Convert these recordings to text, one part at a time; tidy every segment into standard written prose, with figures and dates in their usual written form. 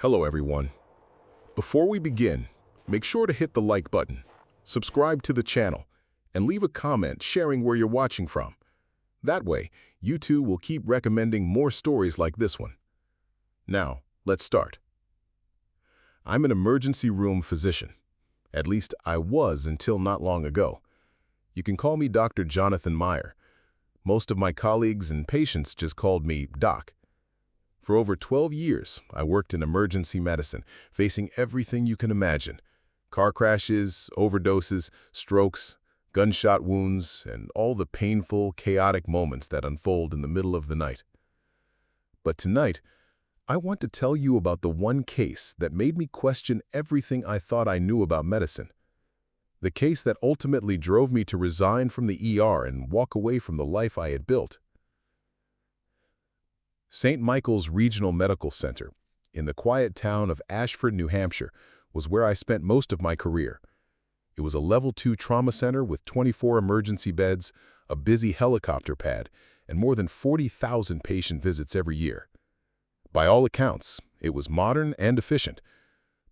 Hello everyone. Before we begin, make sure to hit the like button, subscribe to the channel, and leave a comment sharing where you're watching from. That way, YouTube will keep recommending more stories like this one. Now, let's start. I'm an emergency room physician. At least I was until not long ago. You can call me Dr. Jonathan Meyer. Most of my colleagues and patients just called me Doc. For over 12 years, I worked in emergency medicine, facing everything you can imagine. Car crashes, overdoses, strokes, gunshot wounds, and all the painful, chaotic moments that unfold in the middle of the night. But tonight, I want to tell you about the one case that made me question everything I thought I knew about medicine. The case that ultimately drove me to resign from the ER and walk away from the life I had built. St. Michael's Regional Medical Center, in the quiet town of Ashford, New Hampshire, was where I spent most of my career. It was a Level 2 trauma center with 24 emergency beds, a busy helicopter pad, and more than 40,000 patient visits every year. By all accounts, it was modern and efficient.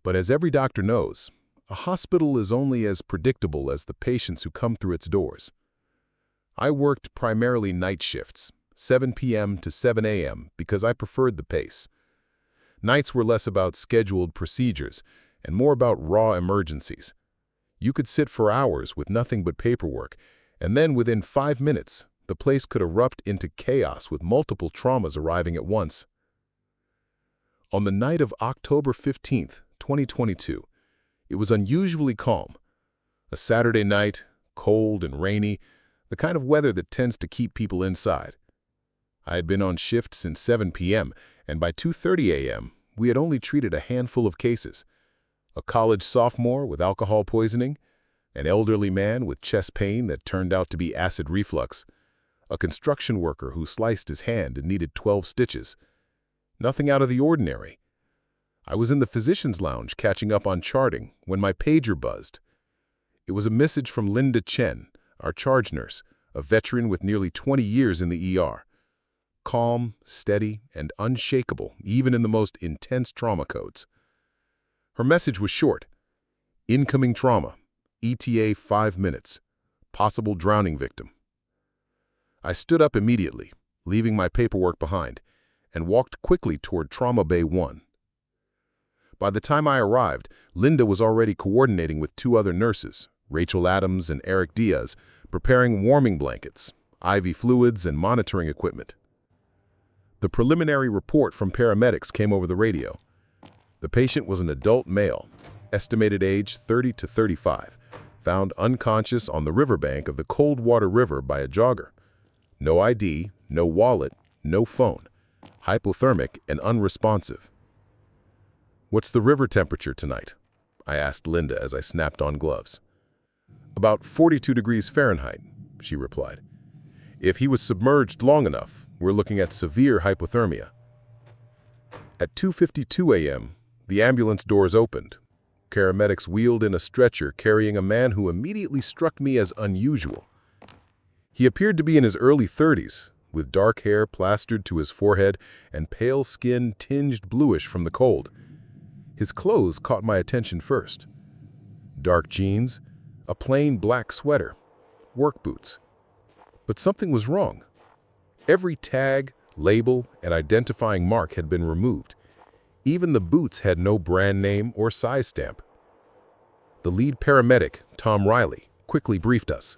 But as every doctor knows, a hospital is only as predictable as the patients who come through its doors. I worked primarily night shifts, 7 p.m. to 7 a.m., because I preferred the pace. Nights were less about scheduled procedures and more about raw emergencies. You could sit for hours with nothing but paperwork, and then within 5 minutes, the place could erupt into chaos with multiple traumas arriving at once. On the night of October 15, 2022, it was unusually calm. A Saturday night, cold and rainy, the kind of weather that tends to keep people inside. I had been on shift since 7 p.m., and by 2:30 a.m., we had only treated a handful of cases. A college sophomore with alcohol poisoning, an elderly man with chest pain that turned out to be acid reflux, a construction worker who sliced his hand and needed 12 stitches. Nothing out of the ordinary. I was in the physician's lounge catching up on charting when my pager buzzed. It was a message from Linda Chen, our charge nurse, a veteran with nearly 20 years in the ER. Calm, steady, and unshakable, even in the most intense trauma codes. Her message was short. Incoming trauma. ETA 5 minutes. Possible drowning victim. I stood up immediately, leaving my paperwork behind, and walked quickly toward Trauma Bay 1. By the time I arrived, Linda was already coordinating with 2 other nurses, Rachel Adams and Eric Diaz, preparing warming blankets, IV fluids, and monitoring equipment. The preliminary report from paramedics came over the radio. The patient was an adult male, estimated age 30 to 35, found unconscious on the riverbank of the Coldwater River by a jogger. No ID, no wallet, no phone, hypothermic and unresponsive. "What's the river temperature tonight?" I asked Linda as I snapped on gloves. "About 42 degrees Fahrenheit," she replied. "If he was submerged long enough, we're looking at severe hypothermia." At 2:52 a.m., the ambulance doors opened. Paramedics wheeled in a stretcher carrying a man who immediately struck me as unusual. He appeared to be in his early 30s, with dark hair plastered to his forehead and pale skin tinged bluish from the cold. His clothes caught my attention first. Dark jeans, a plain black sweater, work boots. But something was wrong. Every tag, label, and identifying mark had been removed. Even the boots had no brand name or size stamp. The lead paramedic, Tom Riley, quickly briefed us.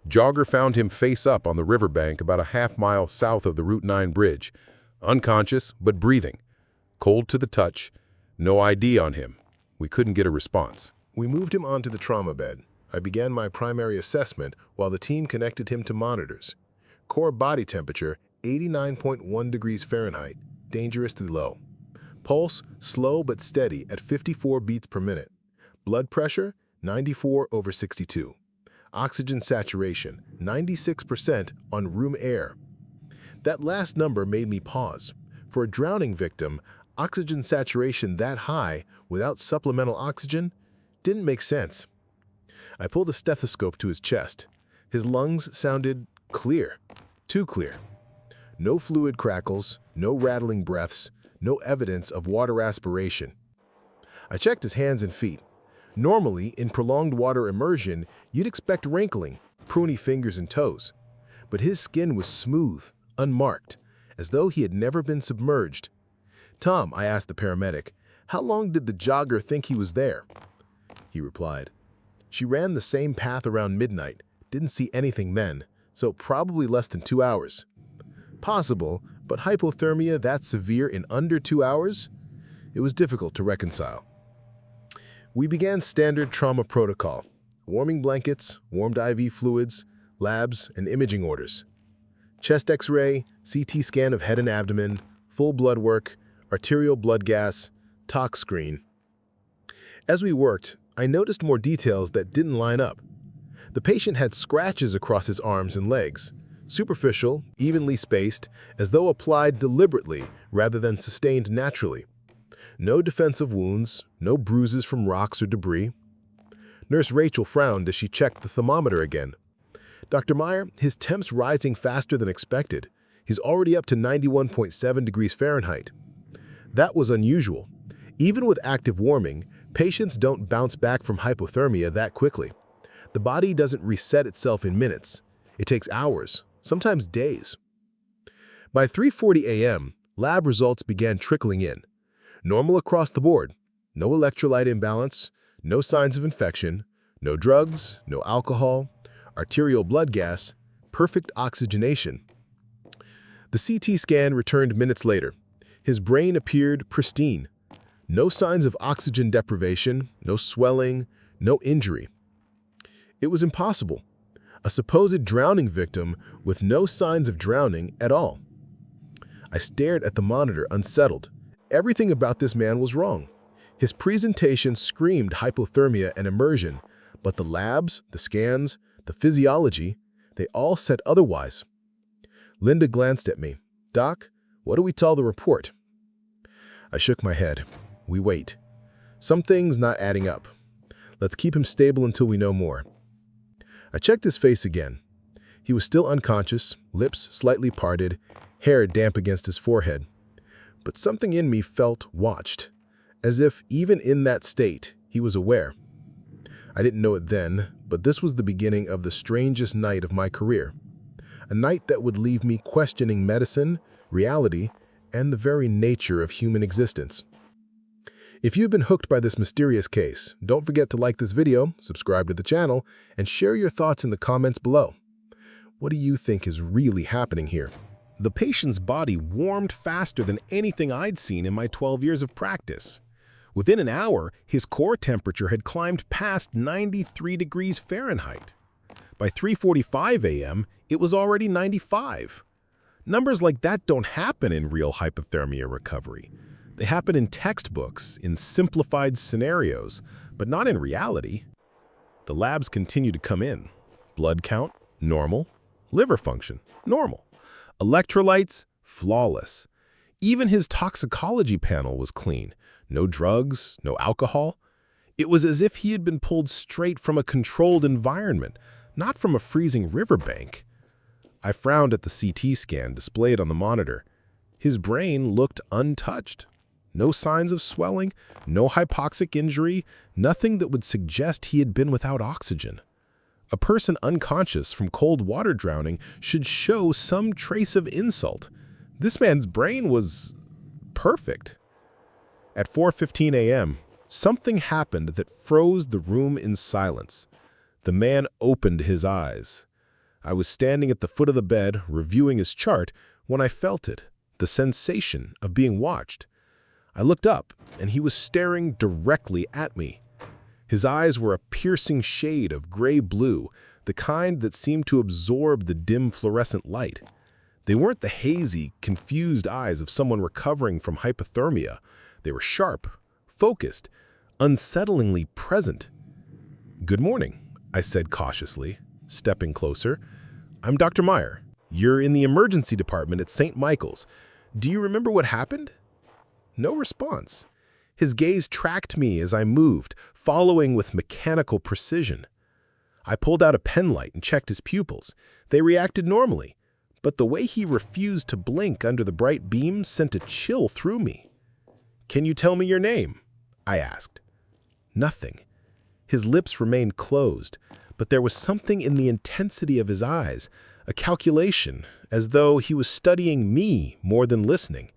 Jogger found him face up on the riverbank about a half-mile south of the Route 9 bridge, unconscious but breathing, cold to the touch, no ID on him. We couldn't get a response. We moved him onto the trauma bed. I began my primary assessment while the team connected him to monitors. Core body temperature, 89.1 degrees Fahrenheit, dangerously low. Pulse, slow but steady at 54 beats per minute. Blood pressure, 94/62. Oxygen saturation, 96% on room air. That last number made me pause. For a drowning victim, oxygen saturation that high without supplemental oxygen didn't make sense. I pulled a stethoscope to his chest. His lungs sounded clear, too clear. No fluid crackles, no rattling breaths, no evidence of water aspiration. I checked his hands and feet. Normally, in prolonged water immersion, you'd expect wrinkling, pruny fingers and toes. But his skin was smooth, unmarked, as though he had never been submerged. "Tom," I asked the paramedic, "how long did the jogger think he was there?" He replied, "She ran the same path around midnight, didn't see anything then, so probably less than 2 hours." Possible, but hypothermia that severe in under 2 hours? It was difficult to reconcile. We began standard trauma protocol: warming blankets, warmed IV fluids, labs, and imaging orders. Chest X-ray, CT scan of head and abdomen, full blood work, arterial blood gas, tox screen. As we worked, I noticed more details that didn't line up. The patient had scratches across his arms and legs, superficial, evenly spaced, as though applied deliberately rather than sustained naturally. No defensive wounds, no bruises from rocks or debris. Nurse Rachel frowned as she checked the thermometer again. "Dr. Meyer, his temp's rising faster than expected. He's already up to 91.7 degrees Fahrenheit." That was unusual. Even with active warming, patients don't bounce back from hypothermia that quickly. The body doesn't reset itself in minutes. It takes hours, sometimes days. By 3:40 a.m., lab results began trickling in. Normal across the board. No electrolyte imbalance, no signs of infection, no drugs, no alcohol, arterial blood gas, perfect oxygenation. The CT scan returned minutes later. His brain appeared pristine. No signs of oxygen deprivation, no swelling, no injury. It was impossible. A supposed drowning victim with no signs of drowning at all. I stared at the monitor, unsettled. Everything about this man was wrong. His presentation screamed hypothermia and immersion, but the labs, the scans, the physiology, they all said otherwise. Linda glanced at me. "Doc, what do we tell the report?" I shook my head. "We wait. Something's not adding up. Let's keep him stable until we know more." I checked his face again. He was still unconscious, lips slightly parted, hair damp against his forehead. But something in me felt watched, as if even in that state, he was aware. I didn't know it then, but this was the beginning of the strangest night of my career. A night that would leave me questioning medicine, reality, and the very nature of human existence. If you've been hooked by this mysterious case, don't forget to like this video, subscribe to the channel, and share your thoughts in the comments below. What do you think is really happening here? The patient's body warmed faster than anything I'd seen in my 12 years of practice. Within an hour, his core temperature had climbed past 93 degrees Fahrenheit. By 3:45 a.m., it was already 95. Numbers like that don't happen in real hypothermia recovery. They happen in textbooks, in simplified scenarios, but not in reality. The labs continue to come in. Blood count, normal. Liver function, normal. Electrolytes, flawless. Even his toxicology panel was clean. No drugs, no alcohol. It was as if he had been pulled straight from a controlled environment, not from a freezing riverbank. I frowned at the CT scan displayed on the monitor. His brain looked untouched. No signs of swelling, no hypoxic injury, nothing that would suggest he had been without oxygen. A person unconscious from cold water drowning should show some trace of insult. This man's brain was perfect. At 4:15 a.m., something happened that froze the room in silence. The man opened his eyes. I was standing at the foot of the bed, reviewing his chart, when I felt it, the sensation of being watched. I looked up, and he was staring directly at me. His eyes were a piercing shade of gray-blue, the kind that seemed to absorb the dim fluorescent light. They weren't the hazy, confused eyes of someone recovering from hypothermia. They were sharp, focused, unsettlingly present. "Good morning," I said cautiously, stepping closer. "I'm Dr. Meyer. You're in the emergency department at St. Michael's. Do you remember what happened?" No response. His gaze tracked me as I moved, following with mechanical precision. I pulled out a pen light and checked his pupils. They reacted normally, but the way he refused to blink under the bright beam sent a chill through me. "Can you tell me your name?" I asked. Nothing. His lips remained closed, but there was something in the intensity of his eyes, a calculation, as though he was studying me more than listening.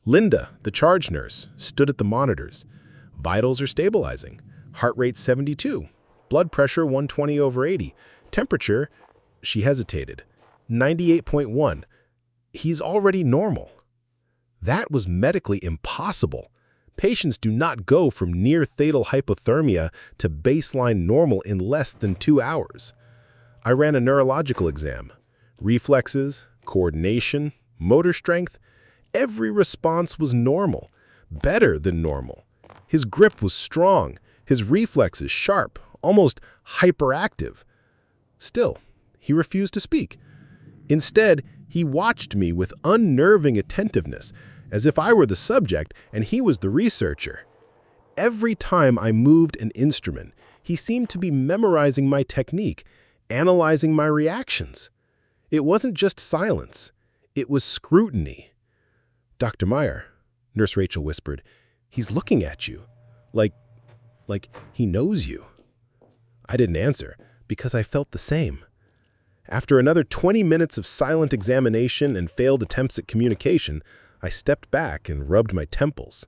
Linda, the charge nurse, stood at the monitors. Vitals are stabilizing. Heart rate 72. Blood pressure 120/80. Temperature, she hesitated, 98.1. He's already normal. That was medically impossible. Patients do not go from near-fatal hypothermia to baseline normal in less than 2 hours. I ran a neurological exam. Reflexes, coordination, motor strength, every response was normal, better than normal. His grip was strong, his reflexes sharp, almost hyperactive. Still, he refused to speak. Instead, he watched me with unnerving attentiveness, as if I were the subject and he was the researcher. Every time I moved an instrument, he seemed to be memorizing my technique, analyzing my reactions. It wasn't just silence, it was scrutiny. "Dr. Meyer," Nurse Rachel whispered, "he's looking at you, like he knows you." I didn't answer, because I felt the same. After another 20 minutes of silent examination and failed attempts at communication, I stepped back and rubbed my temples.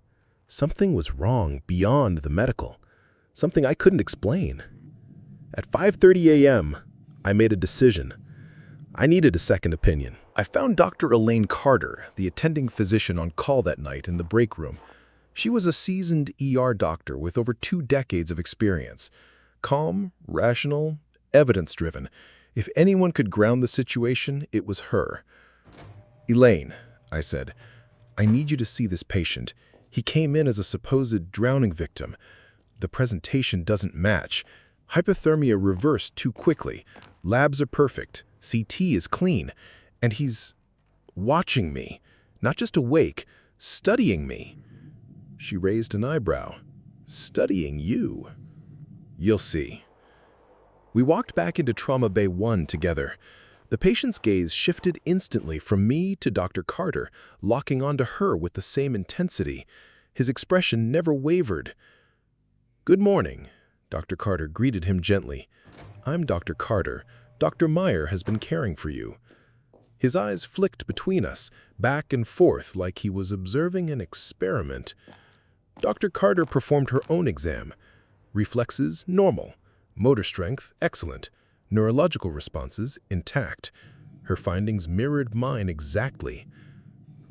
Something was wrong beyond the medical, something I couldn't explain. At 5:30 a.m., I made a decision. I needed a second opinion. I found Dr. Elaine Carter, the attending physician, on call that night in the break room. She was a seasoned ER doctor with over 2 decades of experience. Calm, rational, evidence-driven. If anyone could ground the situation, it was her. "Elaine," I said, "I need you to see this patient. He came in as a supposed drowning victim. The presentation doesn't match. Hypothermia reversed too quickly. Labs are perfect. CT is clean. And he's watching me, not just awake, studying me." She raised an eyebrow. "Studying you? You'll see." We walked back into Trauma Bay 1 together. The patient's gaze shifted instantly from me to Dr. Carter, locking onto her with the same intensity. His expression never wavered. "Good morning," Dr. Carter greeted him gently. "I'm Dr. Carter. Dr. Meyer has been caring for you." His eyes flicked between us, back and forth like he was observing an experiment. Dr. Carter performed her own exam. Reflexes, normal. Motor strength, excellent. Neurological responses, intact. Her findings mirrored mine exactly.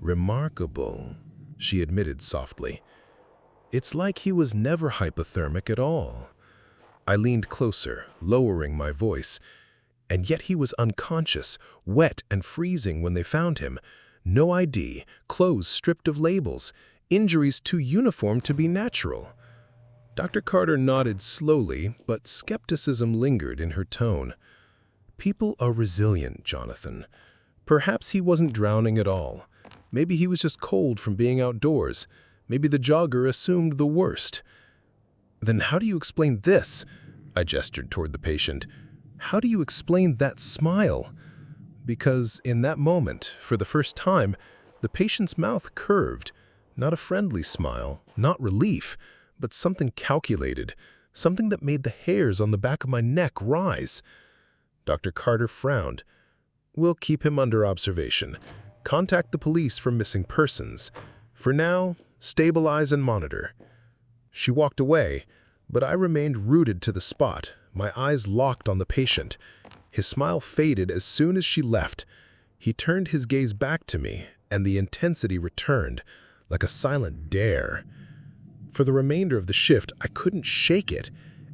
"Remarkable," she admitted softly. "It's like he was never hypothermic at all." I leaned closer, lowering my voice. "And yet he was unconscious, wet and freezing when they found him. No ID, clothes stripped of labels, injuries too uniform to be natural." Dr. Carter nodded slowly, but skepticism lingered in her tone. "People are resilient, Jonathan. Perhaps he wasn't drowning at all. Maybe he was just cold from being outdoors. Maybe the jogger assumed the worst." "Then how do you explain this?" I gestured toward the patient. "How do you explain that smile?" Because in that moment, for the first time, the patient's mouth curved. Not a friendly smile, not relief, but something calculated, something that made the hairs on the back of my neck rise. Dr. Carter frowned. "We'll keep him under observation. Contact the police for missing persons. For now, stabilize and monitor." She walked away, but I remained rooted to the spot, my eyes locked on the patient. His smile faded as soon as she left. He turned his gaze back to me, and the intensity returned, like a silent dare. For the remainder of the shift, I couldn't shake it.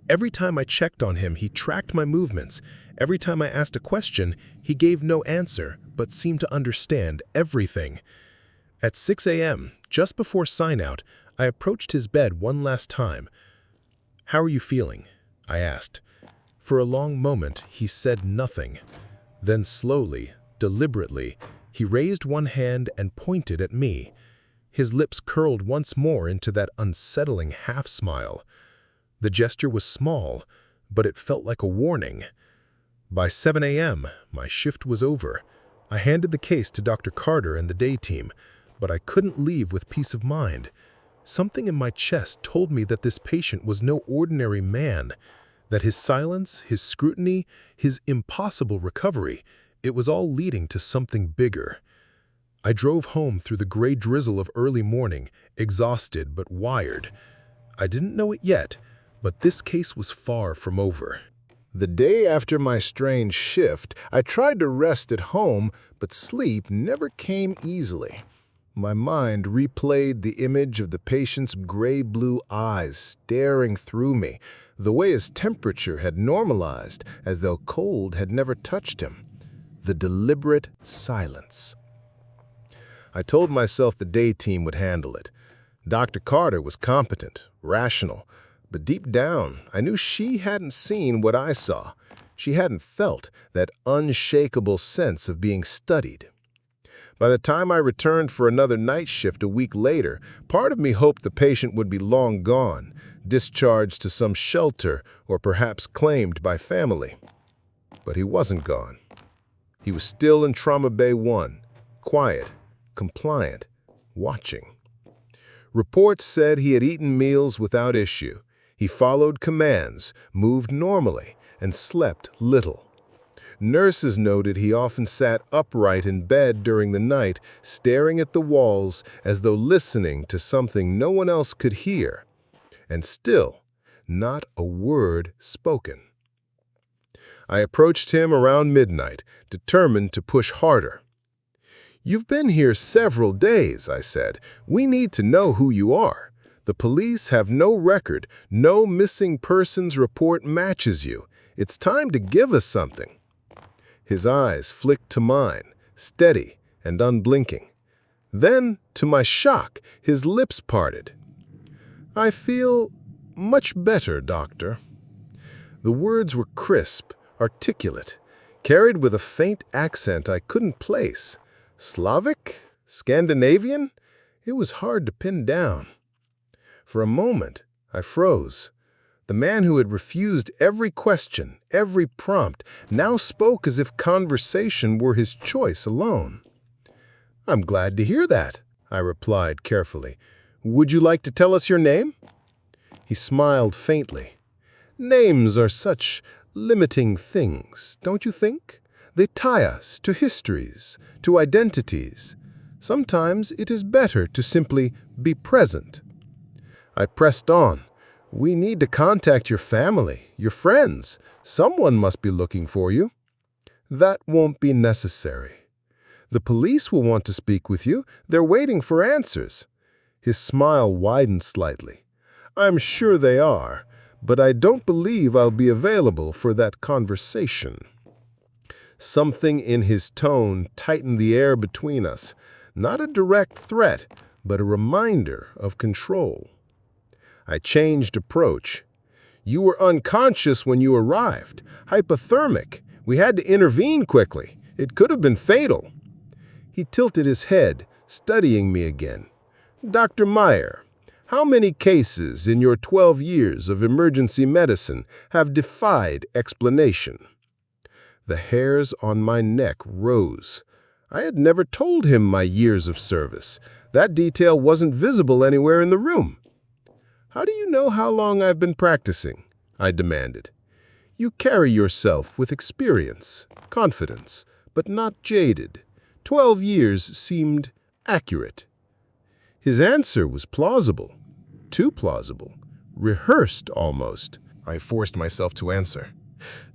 Every time I checked on him, he tracked my movements. Every time I asked a question, he gave no answer, but seemed to understand everything. At 6 a.m., just before sign-out, I approached his bed one last time. "How are you feeling?" I asked. For a long moment, he said nothing. Then slowly, deliberately, he raised one hand and pointed at me. His lips curled once more into that unsettling half-smile. The gesture was small, but it felt like a warning. By 7 a.m., my shift was over. I handed the case to Dr. Carter and the day team, but I couldn't leave with peace of mind. Something in my chest told me that this patient was no ordinary man, that his silence, his scrutiny, his impossible recovery, it was all leading to something bigger. I drove home through the gray drizzle of early morning, exhausted but wired. I didn't know it yet, but this case was far from over. The day after my strange shift, I tried to rest at home, but sleep never came easily. My mind replayed the image of the patient's gray-blue eyes staring through me, the way his temperature had normalized, as though cold had never touched him. The deliberate silence. I told myself the day team would handle it. Dr. Carter was competent, rational, but deep down, I knew she hadn't seen what I saw. She hadn't felt that unshakable sense of being studied. By the time I returned for another night shift a week later, part of me hoped the patient would be long gone, discharged to some shelter or perhaps claimed by family. But he wasn't gone. He was still in Trauma Bay 1, quiet, compliant, watching. Reports said he had eaten meals without issue. He followed commands, moved normally, and slept little. Nurses noted he often sat upright in bed during the night, staring at the walls as though listening to something no one else could hear. And still, not a word spoken. I approached him around midnight, determined to push harder. "You've been here several days," I said. "We need to know who you are. The police have no record, no missing persons report matches you. It's time to give us something." His eyes flicked to mine, steady and unblinking. Then, to my shock, his lips parted. "I feel much better, doctor." The words were crisp, articulate, carried with a faint accent I couldn't place. Slavic? Scandinavian? It was hard to pin down. For a moment, I froze. The man who had refused every question, every prompt, now spoke as if conversation were his choice alone. "I'm glad to hear that," I replied carefully. "Would you like to tell us your name?" He smiled faintly. "Names are such limiting things, don't you think? They tie us to histories, to identities. Sometimes it is better to simply be present." I pressed on. "We need to contact your family, your friends. Someone must be looking for you." "That won't be necessary. The police will want to speak with you. They're waiting for answers." His smile widened slightly. "I'm sure they are, but I don't believe I'll be available for that conversation." Something in his tone tightened the air between us. Not a direct threat, but a reminder of control. I changed approach. "You were unconscious when you arrived. Hypothermic. We had to intervene quickly. It could have been fatal." He tilted his head, studying me again. "Dr. Meyer, how many cases in your 12 years of emergency medicine have defied explanation?" The hairs on my neck rose. I had never told him my years of service. That detail wasn't visible anywhere in the room. "How do you know how long I've been practicing?" I demanded. "You carry yourself with experience, confidence, but not jaded. 12 years seemed accurate." His answer was plausible, too plausible, rehearsed almost. I forced myself to answer.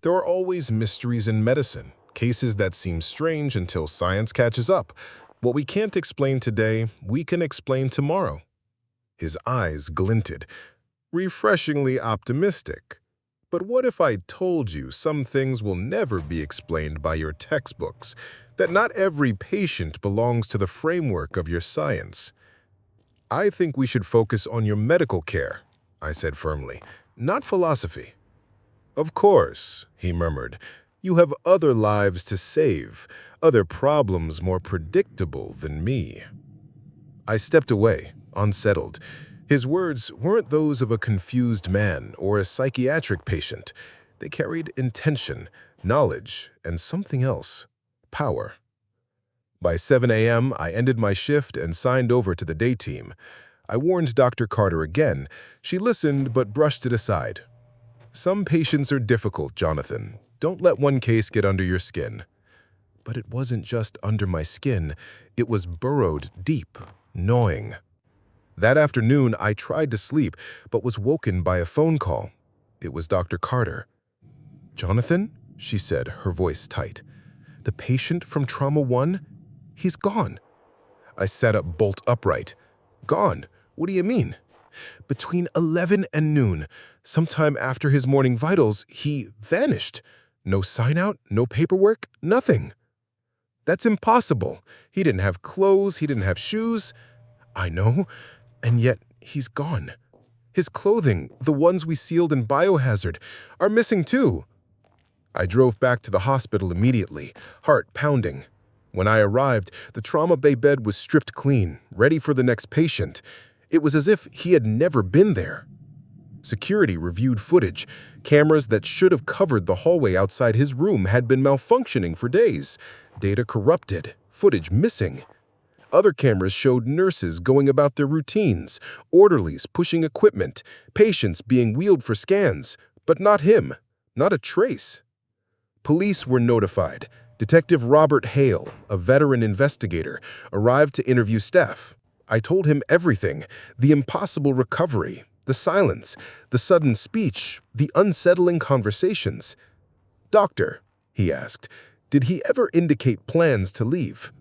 "There are always mysteries in medicine, cases that seem strange until science catches up. What we can't explain today, we can explain tomorrow." His eyes glinted, refreshingly optimistic. "But what if I told you some things will never be explained by your textbooks, that not every patient belongs to the framework of your science?" "I think we should focus on your medical care," I said firmly, "not philosophy." "Of course," he murmured, "you have other lives to save, other problems more predictable than me." I stepped away, unsettled. His words weren't those of a confused man or a psychiatric patient. They carried intention, knowledge, and something else, power. By 7 a.m., I ended my shift and signed over to the day team. I warned Dr. Carter again. She listened but brushed it aside. Some patients are difficult, Jonathan. Don't let one case get under your skin. But it wasn't just under my skin. It was burrowed deep, gnawing. That afternoon, I tried to sleep, but was woken by a phone call. It was Dr. Carter. "Jonathan," she said, her voice tight. "The patient from Trauma 1? He's gone." I sat up bolt upright. "Gone? What do you mean?" "Between 11 and noon, sometime after his morning vitals, he vanished. No sign out, no paperwork, nothing." "That's impossible. He didn't have clothes, he didn't have shoes." "I know, and yet he's gone. His clothing, the ones we sealed in biohazard, are missing too." I drove back to the hospital immediately, heart pounding. When I arrived, the trauma bay bed was stripped clean, ready for the next patient. It was as if he had never been there. Security reviewed footage. Cameras that should have covered the hallway outside his room had been malfunctioning for days. Data corrupted, footage missing. Other cameras showed nurses going about their routines, orderlies pushing equipment, patients being wheeled for scans, but not him, not a trace. Police were notified. Detective Robert Hale, a veteran investigator, arrived to interview staff. I told him everything, the impossible recovery, the silence, the sudden speech, the unsettling conversations. "Doctor," he asked, "did he ever indicate plans to leave?"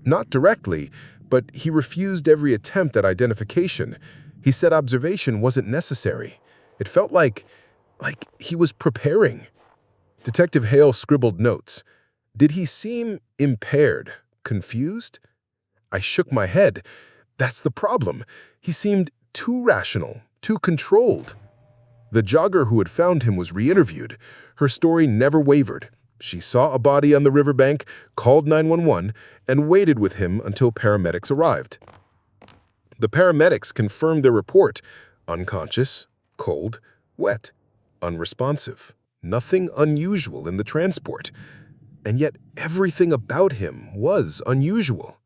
"Not directly, but he refused every attempt at identification. He said observation wasn't necessary. It felt like he was preparing." Detective Hale scribbled notes. "Did he seem impaired, confused?" I shook my head. "That's the problem. He seemed too rational, too controlled." The jogger who had found him was re-interviewed. Her story never wavered. She saw a body on the riverbank, called 911, and waited with him until paramedics arrived. The paramedics confirmed their report: unconscious, cold, wet, unresponsive. Nothing unusual in the transport. And yet everything about him was unusual.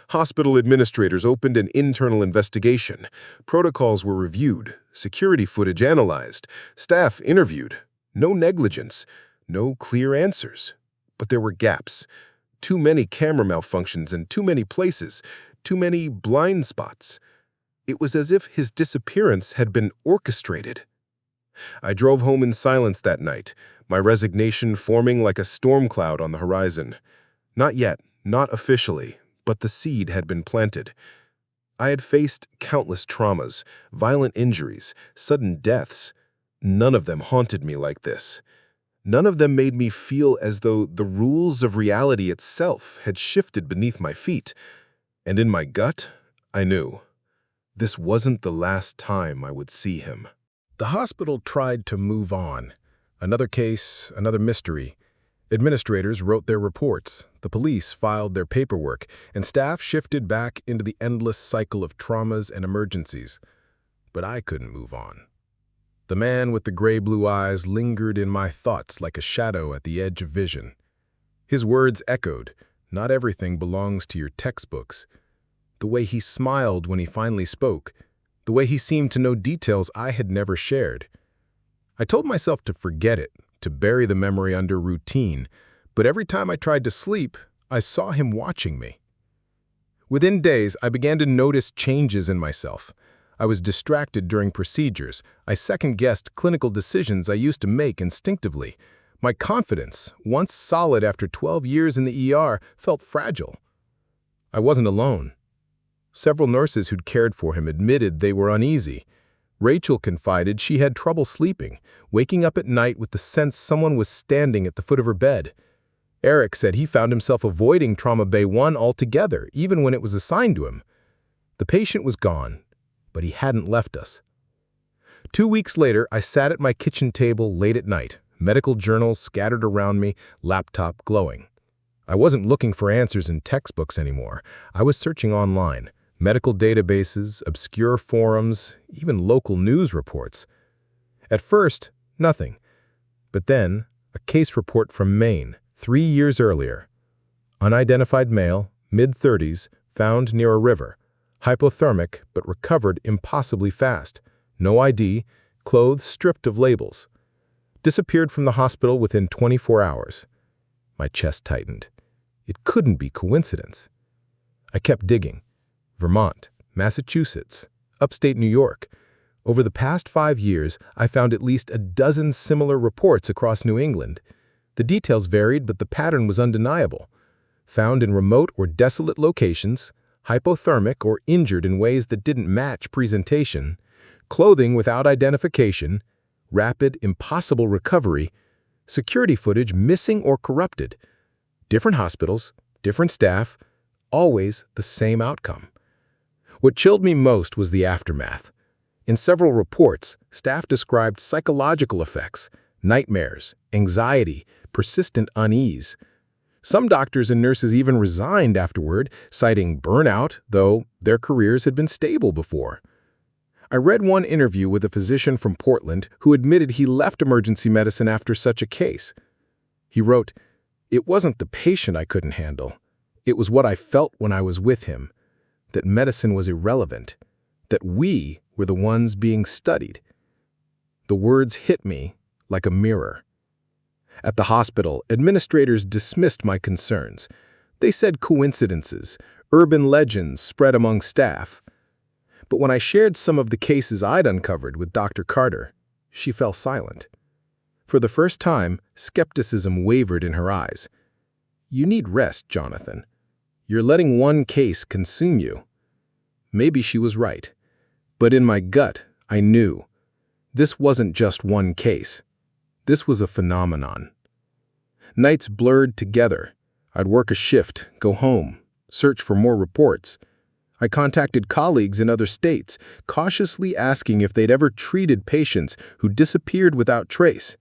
Hospital administrators opened an internal investigation. Protocols were reviewed, security footage analyzed, staff interviewed. No negligence, no clear answers. But there were gaps. Too many camera malfunctions in too many places, too many blind spots. It was as if his disappearance had been orchestrated. I drove home in silence that night, my resignation forming like a storm cloud on the horizon. Not yet, not officially, but the seed had been planted. I had faced countless traumas, violent injuries, sudden deaths. None of them haunted me like this. None of them made me feel as though the rules of reality itself had shifted beneath my feet. And in my gut, I knew this wasn't the last time I would see him. The hospital tried to move on. Another case, another mystery. Administrators wrote their reports, the police filed their paperwork, and staff shifted back into the endless cycle of traumas and emergencies. But I couldn't move on. The man with the gray-blue eyes lingered in my thoughts like a shadow at the edge of vision. His words echoed, "Not everything belongs to your textbooks." The way he smiled when he finally spoke, the way he seemed to know details I had never shared. I told myself to forget it, to bury the memory under routine, but every time I tried to sleep, I saw him watching me. Within days, I began to notice changes in myself. I was distracted during procedures. I second-guessed clinical decisions I used to make instinctively. My confidence, once solid after 12 years in the ER, felt fragile. I wasn't alone. Several nurses who'd cared for him admitted they were uneasy. Rachel confided she had trouble sleeping, waking up at night with the sense someone was standing at the foot of her bed. Eric said he found himself avoiding Trauma Bay 1 altogether, even when it was assigned to him. The patient was gone, but he hadn't left us. 2 weeks later, I sat at my kitchen table late at night, medical journals scattered around me, laptop glowing. I wasn't looking for answers in textbooks anymore. I was searching online. Medical databases, obscure forums, even local news reports. At first, nothing. But then, a case report from Maine, 3 years earlier. Unidentified male, mid-30s, found near a river. hypothermic but recovered impossibly fast. No ID, clothes stripped of labels. Disappeared from the hospital within 24 hours. My chest tightened. It couldn't be coincidence. I kept digging. Vermont, Massachusetts, upstate New York. Over the past 5 years, I found at least a dozen similar reports across New England. The details varied, but the pattern was undeniable. Found in remote or desolate locations, hypothermic or injured in ways that didn't match presentation, clothing without identification, rapid, impossible recovery, security footage missing or corrupted. Different hospitals, different staff, always the same outcome. What chilled me most was the aftermath. In several reports, staff described psychological effects, nightmares, anxiety, persistent unease. Some doctors and nurses even resigned afterward, citing burnout, though their careers had been stable before. I read one interview with a physician from Portland who admitted he left emergency medicine after such a case. He wrote, "It wasn't the patient I couldn't handle. It was what I felt when I was with him, that medicine was irrelevant, that we were the ones being studied." The words hit me like a mirror. At the hospital, administrators dismissed my concerns. They said coincidences, urban legends spread among staff. But when I shared some of the cases I'd uncovered with Dr. Carter, she fell silent. For the first time, skepticism wavered in her eyes. "You need rest, Jonathan. You're letting one case consume you." Maybe she was right. But in my gut, I knew. This wasn't just one case. This was a phenomenon. Nights blurred together. I'd work a shift, go home, search for more reports. I contacted colleagues in other states, cautiously asking if they'd ever treated patients who disappeared without trace.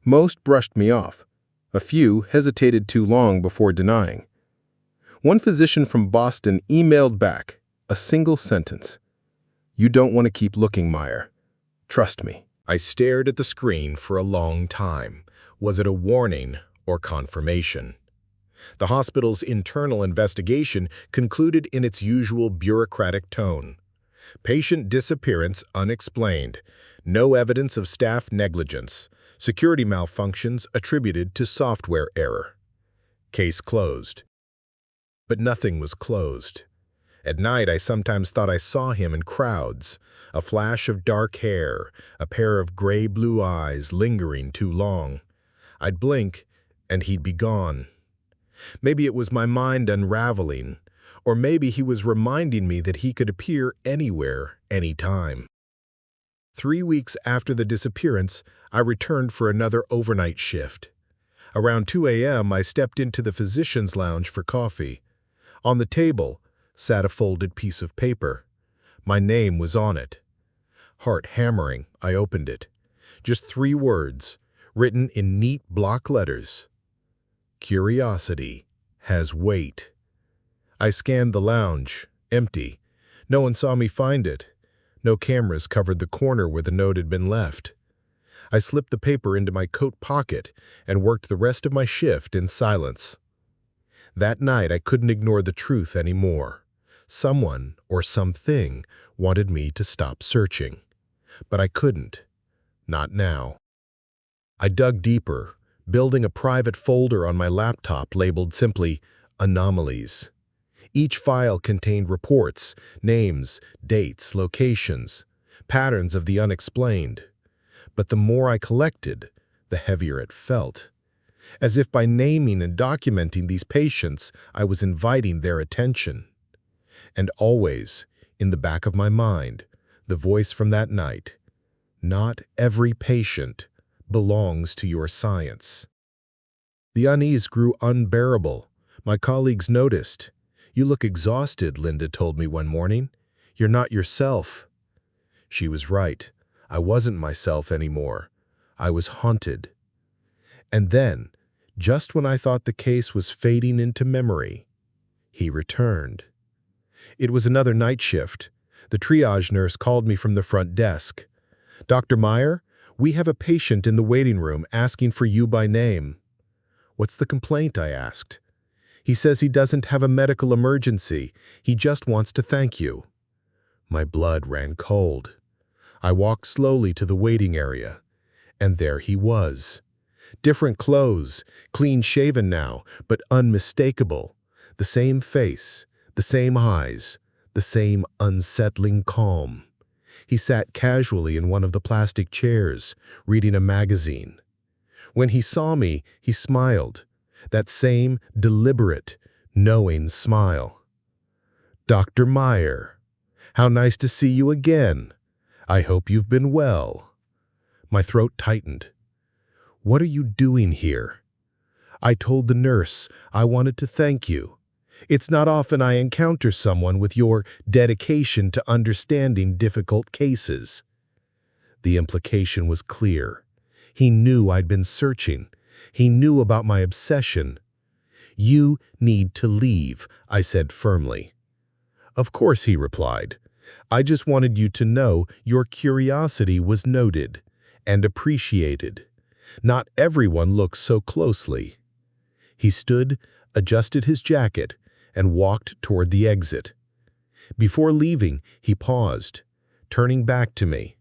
Most brushed me off. A few hesitated too long before denying. One physician from Boston emailed back, a single sentence. "You don't want to keep looking, Meyer. Trust me." I stared at the screen for a long time. Was it a warning or confirmation? The hospital's internal investigation concluded in its usual bureaucratic tone. Patient disappearance unexplained. No evidence of staff negligence. Security malfunctions attributed to software error. Case closed. But nothing was closed. At night, I sometimes thought I saw him in crowds, a flash of dark hair, a pair of gray-blue eyes lingering too long. I'd blink, and he'd be gone. Maybe it was my mind unraveling, or maybe he was reminding me that he could appear anywhere, anytime. 3 weeks after the disappearance, I returned for another overnight shift. Around 2 a.m., I stepped into the physician's lounge for coffee. On the table sat a folded piece of paper. My name was on it. Heart hammering, I opened it. Just 3 words, written in neat block letters. "Curiosity has weight." I scanned the lounge, empty. No one saw me find it. No cameras covered the corner where the note had been left. I slipped the paper into my coat pocket and worked the rest of my shift in silence. That night, I couldn't ignore the truth anymore. Someone or something wanted me to stop searching. But I couldn't. Not now. I dug deeper, building a private folder on my laptop labeled simply Anomalies. Each file contained reports, names, dates, locations, patterns of the unexplained. But the more I collected, the heavier it felt. As if by naming and documenting these patients, I was inviting their attention. And always, in the back of my mind, the voice from that night, "Not every patient belongs to your science." The unease grew unbearable. My colleagues noticed. "You look exhausted," Linda told me one morning. "You're not yourself." She was right. I wasn't myself anymore. I was haunted. And then, just when I thought the case was fading into memory, he returned. It was another night shift. The triage nurse called me from the front desk. "Dr. Meyer, we have a patient in the waiting room asking for you by name." "What's the complaint?" I asked. He says he doesn't have a medical emergency. He just wants to thank you." My blood ran cold. I walked slowly to the waiting area, and there he was. Different clothes, clean-shaven now, but unmistakable. The same face, the same eyes, the same unsettling calm. He sat casually in one of the plastic chairs, reading a magazine. When he saw me, he smiled, that same deliberate, knowing smile. "Dr. Meyer, how nice to see you again. I hope you've been well." My throat tightened. "What are you doing here?" "I told the nurse I wanted to thank you. It's not often I encounter someone with your dedication to understanding difficult cases." The implication was clear. He knew I'd been searching. He knew about my obsession. "You need to leave," I said firmly. "Of course," he replied. "I just wanted you to know your curiosity was noted and appreciated. Not everyone looks so closely." He stood, adjusted his jacket, and walked toward the exit. Before leaving, he paused, turning back to me.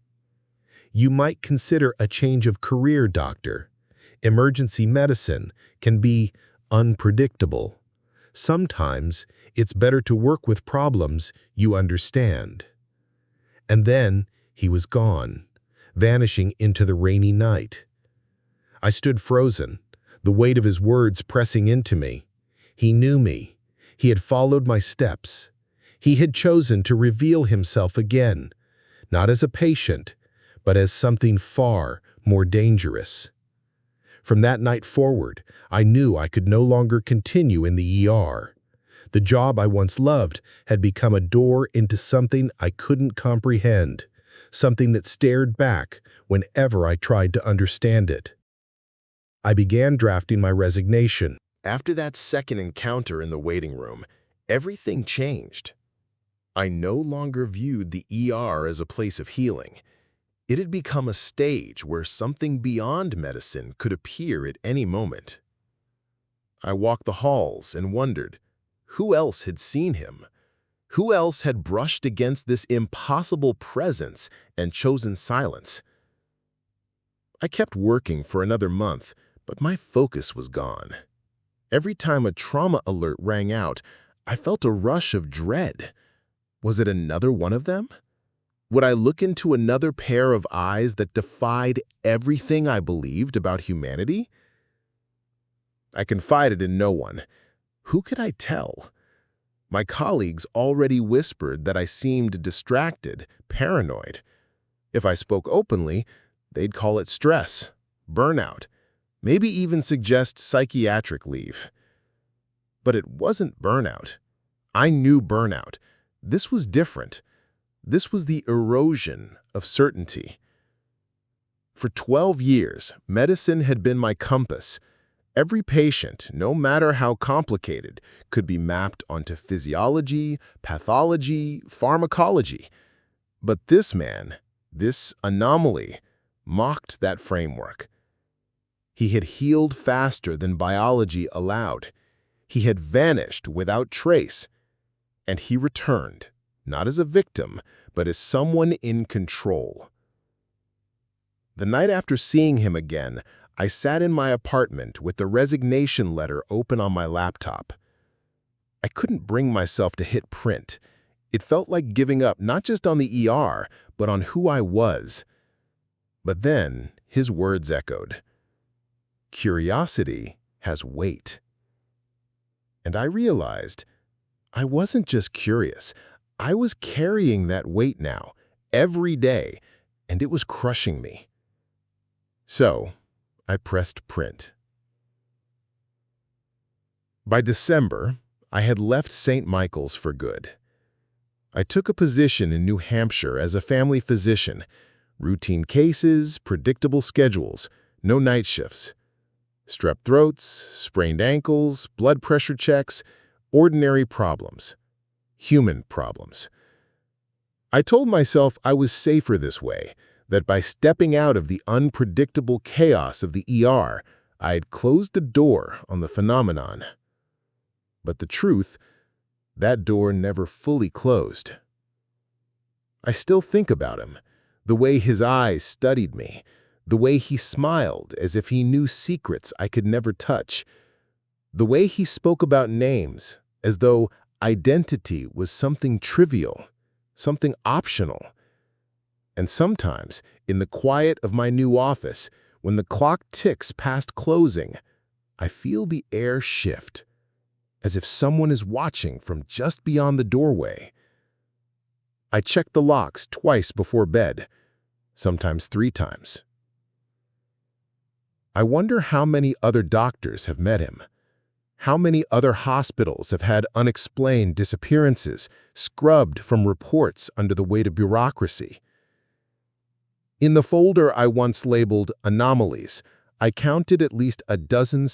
"You might consider a change of career, doctor. Emergency medicine can be unpredictable. Sometimes it's better to work with problems you understand." And then he was gone, vanishing into the rainy night. I stood frozen, the weight of his words pressing into me. He knew me. He had followed my steps. He had chosen to reveal himself again, not as a patient, but as something far more dangerous. From that night forward, I knew I could no longer continue in the ER. The job I once loved had become a door into something I couldn't comprehend, something that stared back whenever I tried to understand it. I began drafting my resignation. After that second encounter in the waiting room, everything changed. I no longer viewed the ER as a place of healing. It had become a stage where something beyond medicine could appear at any moment. I walked the halls and wondered, who else had seen him? Who else had brushed against this impossible presence and chosen silence? I kept working for another month, but my focus was gone. Every time a trauma alert rang out, I felt a rush of dread. Was it another one of them? Would I look into another pair of eyes that defied everything I believed about humanity? I confided in no one. Who could I tell? My colleagues already whispered that I seemed distracted, paranoid. If I spoke openly, they'd call it stress, burnout, maybe even suggest psychiatric leave. But it wasn't burnout. I knew burnout. This was different. This was the erosion of certainty. For 12 years, medicine had been my compass. Every patient, no matter how complicated, could be mapped onto physiology, pathology, pharmacology. But this man, this anomaly, mocked that framework. He had healed faster than biology allowed. He had vanished without trace. And he returned, not as a victim, but as someone in control. The night after seeing him again, I sat in my apartment with the resignation letter open on my laptop. I couldn't bring myself to hit print. It felt like giving up not just on the ER, but on who I was. But then his words echoed. Curiosity has weight. And I realized I wasn't just curious. I was carrying that weight now, every day, and it was crushing me. So, I pressed print. By December, I had left St. Michael's for good. I took a position in New Hampshire as a family physician. Routine cases, predictable schedules, no night shifts. Strep throats, sprained ankles, blood pressure checks, ordinary problems. Human problems. I told myself I was safer this way, that by stepping out of the unpredictable chaos of the ER, I had closed the door on the phenomenon. But the truth, that door never fully closed. I still think about him, the way his eyes studied me, the way he smiled as if he knew secrets I could never touch, the way he spoke about names as though identity was something trivial, something optional. And sometimes, in the quiet of my new office, when the clock ticks past closing, I feel the air shift, as if someone is watching from just beyond the doorway. I check the locks twice before bed, sometimes 3 times. I wonder how many other doctors have met him. How many other hospitals have had unexplained disappearances scrubbed from reports under the weight of bureaucracy? In the folder I once labeled anomalies, I counted at least a dozen